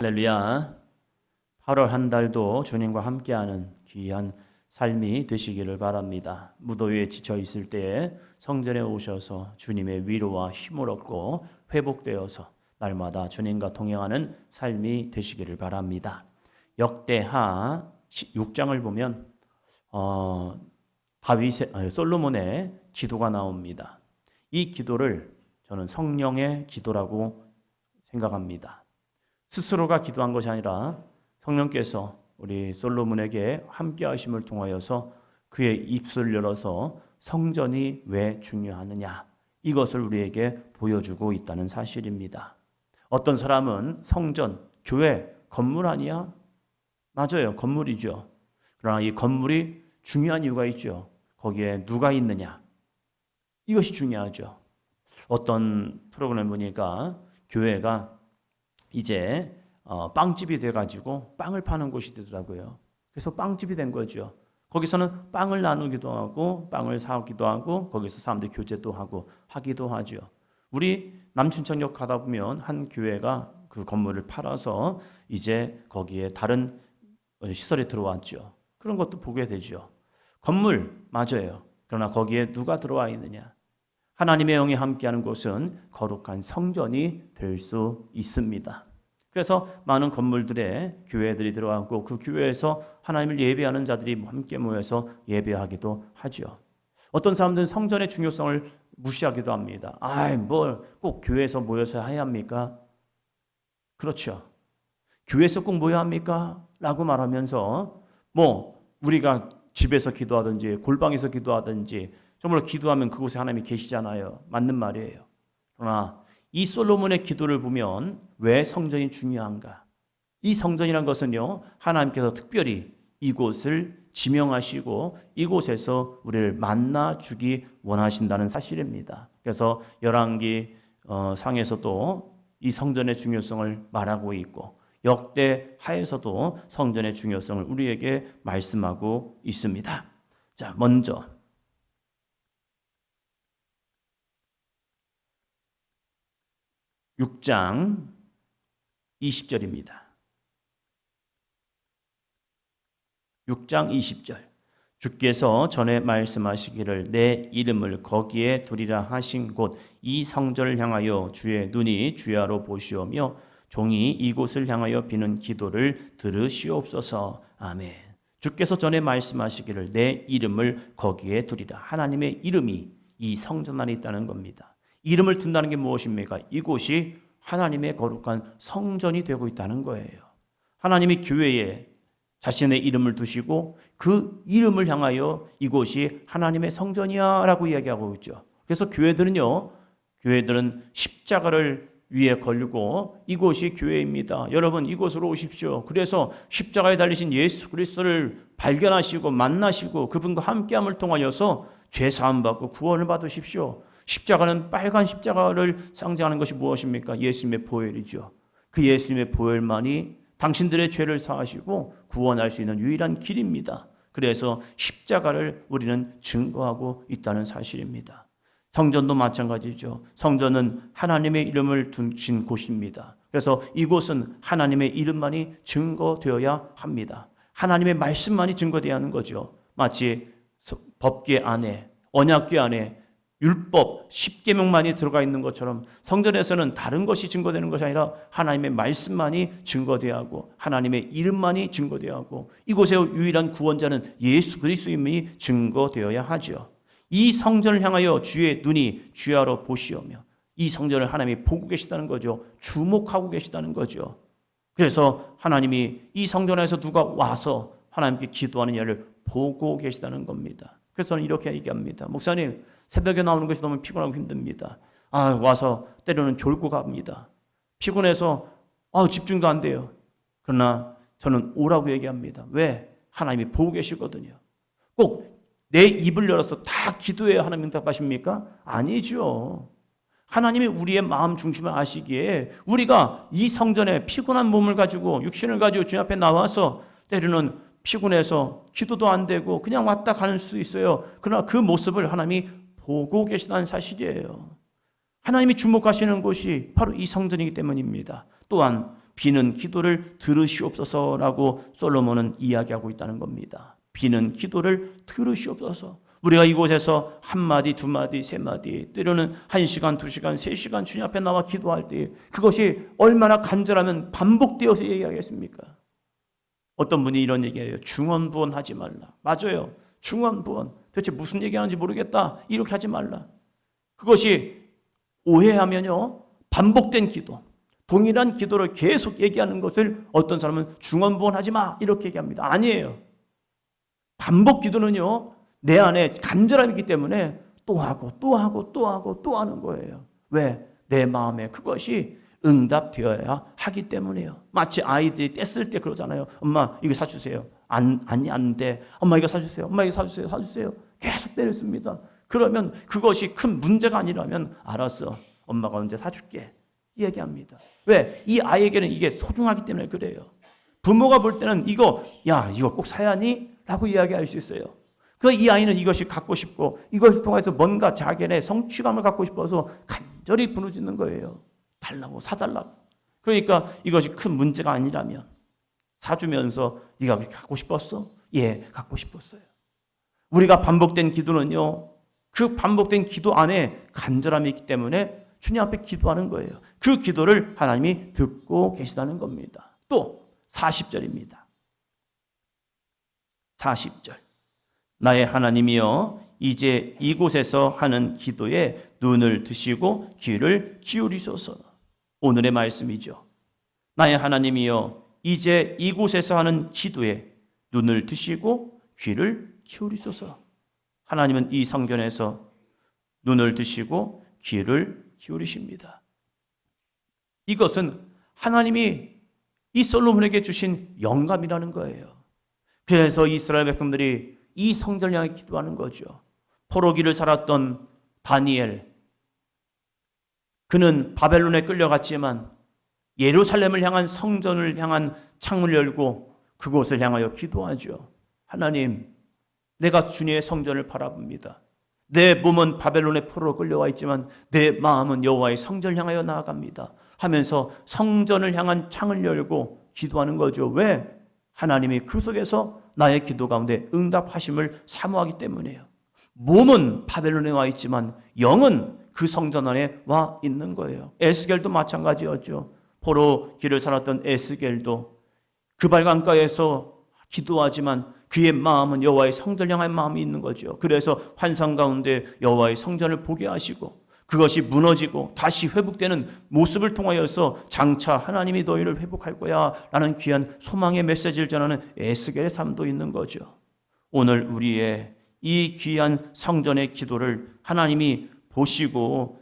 할렐루야. 8월 한 달도 주님과 함께하는 귀한 삶이 되시기를 바랍니다. 무더위에 지쳐 있을 때에 성전에 오셔서 주님의 위로와 힘을 얻고 회복되어서 날마다 주님과 동행하는 삶이 되시기를 바랍니다. 역대하 6장을 보면 솔로몬의 기도가 나옵니다. 이 기도를 저는 성령의 기도라고 생각합니다. 스스로가 기도한 것이 아니라 성령께서 우리 솔로몬에게 함께 하심을 통하여서 그의 입술을 열어서 성전이 왜 중요하느냐, 이것을 우리에게 보여주고 있다는 사실입니다. 어떤 사람은 성전, 교회, 건물 아니야? 맞아요, 건물이죠. 그러나 이 건물이 중요한 이유가 있죠. 거기에 누가 있느냐, 이것이 중요하죠. 어떤 프로그램 보니까 교회가 이제 빵집이 돼가지고 빵을 파는 곳이 되더라고요. 그래서 빵집이 된 거죠. 거기서는 빵을 나누기도 하고 빵을 사기도 하고 거기서 사람들 교제도 하고 하기도 하죠. 우리 남춘천역 가다 보면 한 교회가 그 건물을 팔아서 이제 거기에 다른 시설이 들어왔죠. 그런 것도 보게 되죠. 건물 맞아요. 그러나 거기에 누가 들어와 있느냐? 하나님의 영이 함께하는 곳은 거룩한 성전이 될 수 있습니다. 그래서 많은 건물들에 교회들이 들어가고 그 교회에서 하나님을 예배하는 자들이 함께 모여서 예배하기도 하죠. 어떤 사람들은 성전의 중요성을 무시하기도 합니다. 뭘 꼭 교회에서 모여서 해야 합니까? 그렇죠. 교회에서 꼭 모여야 합니까? 라고 말하면서 우리가 집에서 기도하든지 골방에서 기도하든지 정말 기도하면 그곳에 하나님이 계시잖아요. 맞는 말이에요. 그러나 이 솔로몬의 기도를 보면 왜 성전이 중요한가? 이 성전이란 것은요, 하나님께서 특별히 이곳을 지명하시고 이곳에서 우리를 만나주기 원하신다는 사실입니다. 그래서 열왕기 상에서도 이 성전의 중요성을 말하고 있고 역대하에서도 성전의 중요성을 우리에게 말씀하고 있습니다. 자, 먼저 6장 20절입니다. 6장 20절. 주께서 전에 말씀하시기를 내 이름을 거기에 두리라 하신 곳 이 성전을 향하여 주의 눈이 주야로 보시오며 종이 이곳을 향하여 비는 기도를 들으시옵소서. 아멘. 주께서 전에 말씀하시기를 내 이름을 거기에 두리라. 하나님의 이름이 이 성전 안에 있다는 겁니다. 이름을 둔다는 게 무엇입니까? 이곳이 하나님의 거룩한 성전이 되고 있다는 거예요. 하나님이 교회에 자신의 이름을 두시고 그 이름을 향하여 이곳이 하나님의 성전이야 라고 이야기하고 있죠. 그래서 교회들은 십자가를 위에 걸고 이곳이 교회입니다. 여러분 이곳으로 오십시오. 그래서 십자가에 달리신 예수 그리스도를 발견하시고 만나시고 그분과 함께함을 통하여서 죄 사함 받고 구원을 받으십시오. 십자가는 빨간 십자가를 상징하는 것이 무엇입니까? 예수님의 보혈이죠. 그 예수님의 보혈만이 당신들의 죄를 사하시고 구원할 수 있는 유일한 길입니다. 그래서 십자가를 우리는 증거하고 있다는 사실입니다. 성전도 마찬가지죠. 성전은 하나님의 이름을 두신 곳입니다. 그래서 이곳은 하나님의 이름만이 증거되어야 합니다. 하나님의 말씀만이 증거되어야 하는 거죠. 마치 법궤 안에, 언약궤 안에 율법, 십계명만이 들어가 있는 것처럼 성전에서는 다른 것이 증거되는 것이 아니라 하나님의 말씀만이 증거되어야 하고 하나님의 이름만이 증거되어야 하고 이곳의 유일한 구원자는 예수 그리스도임이 증거되어야 하죠. 이 성전을 향하여 주의 눈이 주야로 보시오며 이 성전을 하나님이 보고 계시다는 거죠. 주목하고 계시다는 거죠. 그래서 하나님이 이 성전에서 누가 와서 하나님께 기도하는 이를 보고 계시다는 겁니다. 그래서 저는 이렇게 얘기합니다. 목사님, 새벽에 나오는 것이 너무 피곤하고 힘듭니다. 와서 때로는 졸고 갑니다. 피곤해서 집중도 안 돼요. 그러나 저는 오라고 얘기합니다. 왜? 하나님이 보고 계시거든요. 꼭 내 입을 열어서 다 기도해야 하나님 응답하십니까? 아니죠. 하나님이 우리의 마음 중심을 아시기에 우리가 이 성전에 피곤한 몸을 가지고 육신을 가지고 주님 앞에 나와서 때로는 피곤해서 기도도 안 되고 그냥 왔다 가는 수 있어요. 그러나 그 모습을 하나님이 보고 계시다는 사실이에요. 하나님이 주목하시는 곳이 바로 이 성전이기 때문입니다. 또한 비는 기도를 들으시옵소서라고 솔로몬은 이야기하고 있다는 겁니다. 비는 기도를 들으시옵소서. 우리가 이곳에서 한 마디, 두 마디, 세 마디, 때로는 1시간, 2시간, 3시간 주님 앞에 나와 기도할 때 그것이 얼마나 간절하면 반복되어서 얘기하겠습니까? 어떤 분이 이런 얘기해요. 중언부언하지 말라. 맞아요. 중언부언. 도대체 무슨 얘기하는지 모르겠다. 이렇게 하지 말라. 그것이 오해하면요, 반복된 기도, 동일한 기도를 계속 얘기하는 것을 어떤 사람은 중언부언하지 마 이렇게 얘기합니다. 아니에요. 반복 기도는요, 내 안에 간절함이 있기 때문에 또 하고 또 하고 또 하고 또 하는 거예요. 왜? 내 마음에 그것이 응답되어야 하기 때문이에요. 마치 아이들이 뗐을 때 그러잖아요. 엄마 이거 사주세요. 안 돼. 엄마 이거 사주세요. 엄마 이거 사주세요. 사주세요. 계속 때렸습니다. 그러면 그것이 큰 문제가 아니라면 알았어. 엄마가 언제 사줄게. 얘기합니다. 왜? 이 아이에게는 이게 소중하기 때문에 그래요. 부모가 볼 때는 이거 꼭 사야 하니? 라고 이야기할 수 있어요. 이 아이는 이것이 갖고 싶고 이것을 통해서 뭔가 자기의 성취감을 갖고 싶어서 간절히 부르짖는 거예요. 달라고, 사달라고. 그러니까 이것이 큰 문제가 아니라면 사주면서 네가 그렇게 갖고 싶었어? 예, 갖고 싶었어요. 우리가 반복된 기도는요, 그 반복된 기도 안에 간절함이 있기 때문에 주님 앞에 기도하는 거예요. 그 기도를 하나님이 듣고 계시다는 겁니다. 또 40절입니다. 40절. 나의 하나님이여, 이제 이곳에서 하는 기도에 눈을 드시고 귀를 기울이소서. 오늘의 말씀이죠. 나의 하나님이여, 이제 이곳에서 하는 기도에 눈을 드시고 귀를 기울이소서. 하나님은 이 성전에서 눈을 드시고 귀를 기울이십니다. 이것은 하나님이 이 솔로몬에게 주신 영감이라는 거예요. 그래서 이스라엘 백성들이 이 성전을 향해 기도하는 거죠. 포로기를 살았던 다니엘, 그는 바벨론에 끌려갔지만 예루살렘을 향한 성전을 향한 창을 열고 그곳을 향하여 기도하죠. 하나님, 내가 주님의 성전을 바라봅니다. 내 몸은 바벨론의 포로로 끌려와 있지만 내 마음은 여호와의 성전을 향하여 나아갑니다 하면서 성전을 향한 창을 열고 기도하는 거죠. 왜? 하나님이 그 속에서 나의 기도 가운데 응답하심을 사모하기 때문이에요. 몸은 바벨론에 와 있지만 영은 그 성전 안에 와 있는 거예요. 에스겔도 마찬가지였죠. 포로 길을 살았던 에스겔도 그 발강가에서 기도하지만 그의 마음은 여호와의 성전을 향한 마음이 있는 거죠. 그래서 환상 가운데 여호와의 성전을 보게 하시고 그것이 무너지고 다시 회복되는 모습을 통하여서 장차 하나님이 너희를 회복할 거야 라는 귀한 소망의 메시지를 전하는 에스겔의 삶도 있는 거죠. 오늘 우리의 이 귀한 성전의 기도를 하나님이 보시고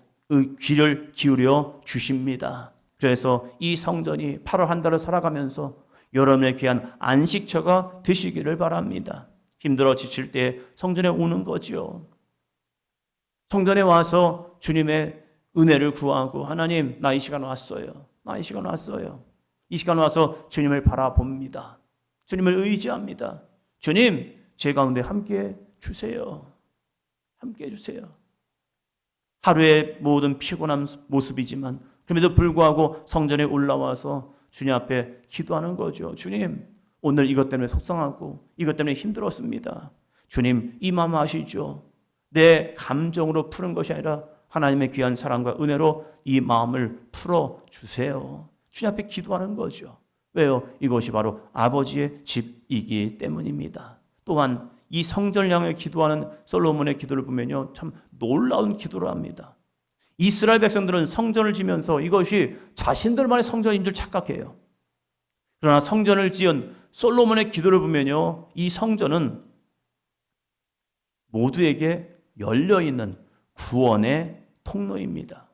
귀를 기울여 주십니다. 그래서 이 성전이 8월 한 달을 살아가면서 여러분의 귀한 안식처가 되시기를 바랍니다. 힘들어 지칠 때 성전에 오는 거죠. 성전에 와서 주님의 은혜를 구하고 하나님, 나 이 시간 왔어요. 나 이 시간 왔어요. 이 시간 와서 주님을 바라봅니다. 주님을 의지합니다. 주님, 제 가운데 함께 주세요. 함께 해주세요. 하루의 모든 피곤한 모습이지만 그럼에도 불구하고 성전에 올라와서 주님 앞에 기도하는 거죠. 주님, 오늘 이것 때문에 속상하고 이것 때문에 힘들었습니다. 주님, 이 마음 아시죠? 내 감정으로 푸는 것이 아니라 하나님의 귀한 사랑과 은혜로 이 마음을 풀어주세요. 주님 앞에 기도하는 거죠. 왜요? 이것이 바로 아버지의 집이기 때문입니다. 또한 이 성전을 향해 기도하는 솔로몬의 기도를 보면요, 참 놀라운 기도를 합니다. 이스라엘 백성들은 성전을 지면서 이것이 자신들만의 성전인 줄 착각해요. 그러나 성전을 지은 솔로몬의 기도를 보면요, 이 성전은 모두에게 열려있는 구원의 통로입니다.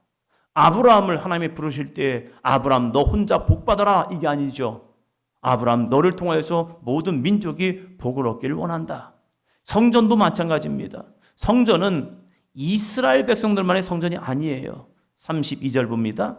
아브라함을 하나님이 부르실 때 아브라함 너 혼자 복 받아라 이게 아니죠. 아브라함 너를 통하여서 모든 민족이 복을 얻기를 원한다. 성전도 마찬가지입니다. 성전은 이스라엘 백성들만의 성전이 아니에요. 32절 봅니다.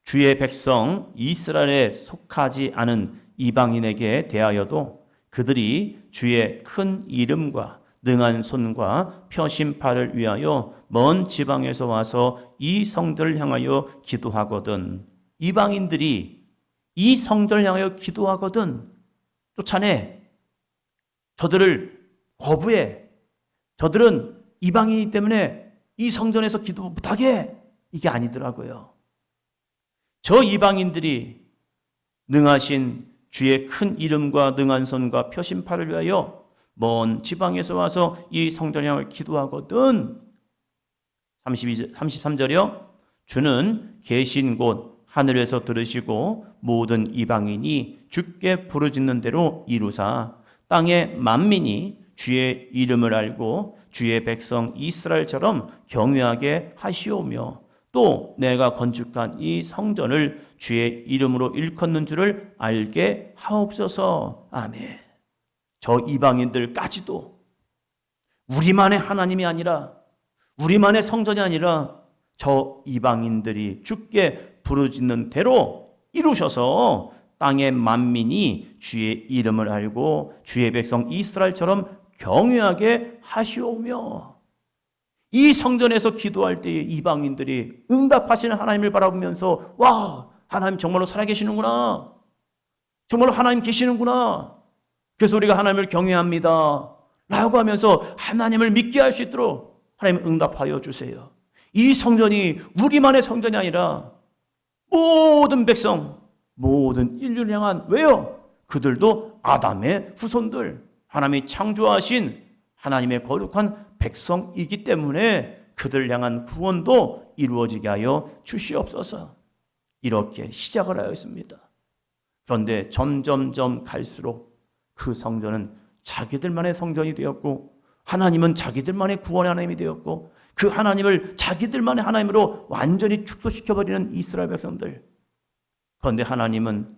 주의 백성 이스라엘에 속하지 않은 이방인에게 대하여도 그들이 주의 큰 이름과 능한 손과 펴신 팔을 위하여 먼 지방에서 와서 이 성전을 향하여 기도하거든 이방인들이 이 성전을 향하여 기도하거든 쫓아내. 저들을 거부해. 저들은 이방인이기 때문에 이 성전에서 기도 못하게. 이게 아니더라고요. 저 이방인들이 능하신 주의 큰 이름과 능한 손과 표심팔을 위하여 먼 지방에서 와서 이 성전을 향하여 기도하거든. 33절이요. 주는 계신 곳 하늘에서 들으시고 모든 이방인이 주께 부르짖는 대로 이루사 땅의 만민이 주의 이름을 알고 주의 백성 이스라엘처럼 경외하게 하시오며 또 내가 건축한 이 성전을 주의 이름으로 일컫는 줄을 알게 하옵소서. 아멘. 저 이방인들까지도 우리만의 하나님이 아니라 우리만의 성전이 아니라 저 이방인들이 주께 부르짖는 대로 이루셔서 땅의 만민이 주의 이름을 알고 주의 백성 이스라엘처럼 경외하게 하시오며 이 성전에서 기도할 때에 이방인들이 응답하시는 하나님을 바라보면서 와, 하나님 정말로 살아계시는구나. 정말로 하나님 계시는구나. 그래서 우리가 하나님을 경외합니다 라고 하면서 하나님을 믿게 할 수 있도록 하나님 응답하여 주세요. 이 성전이 우리만의 성전이 아니라 모든 백성, 모든 인류를 향한 왜요? 그들도 아담의 후손들, 하나님이 창조하신 하나님의 거룩한 백성이기 때문에 그들 향한 구원도 이루어지게 하여 주시옵소서. 이렇게 시작을 하였습니다. 그런데 점점점 갈수록 그 성전은 자기들만의 성전이 되었고 하나님은 자기들만의 구원의 하나님이 되었고 그 하나님을 자기들만의 하나님으로 완전히 축소시켜버리는 이스라엘 백성들. 그런데 하나님은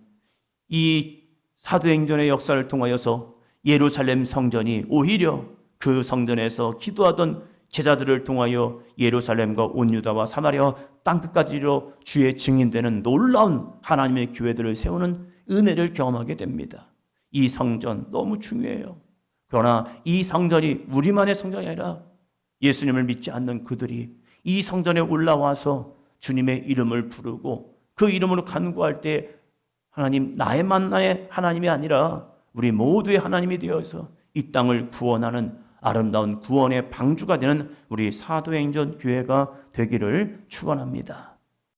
이 사도행전의 역사를 통하여서 예루살렘 성전이 오히려 그 성전에서 기도하던 제자들을 통하여 예루살렘과 온 유다와 사마리아 땅끝까지로 주의 증인되는 놀라운 하나님의 교회들을 세우는 은혜를 경험하게 됩니다. 이 성전 너무 중요해요. 그러나 이 성전이 우리만의 성전이 아니라 예수님을 믿지 않는 그들이 이 성전에 올라와서 주님의 이름을 부르고 그 이름으로 간구할 때 하나님 나의 하나님이 아니라 우리 모두의 하나님이 되어서 이 땅을 구원하는 아름다운 구원의 방주가 되는 우리 사도행전 교회가 되기를 축원합니다.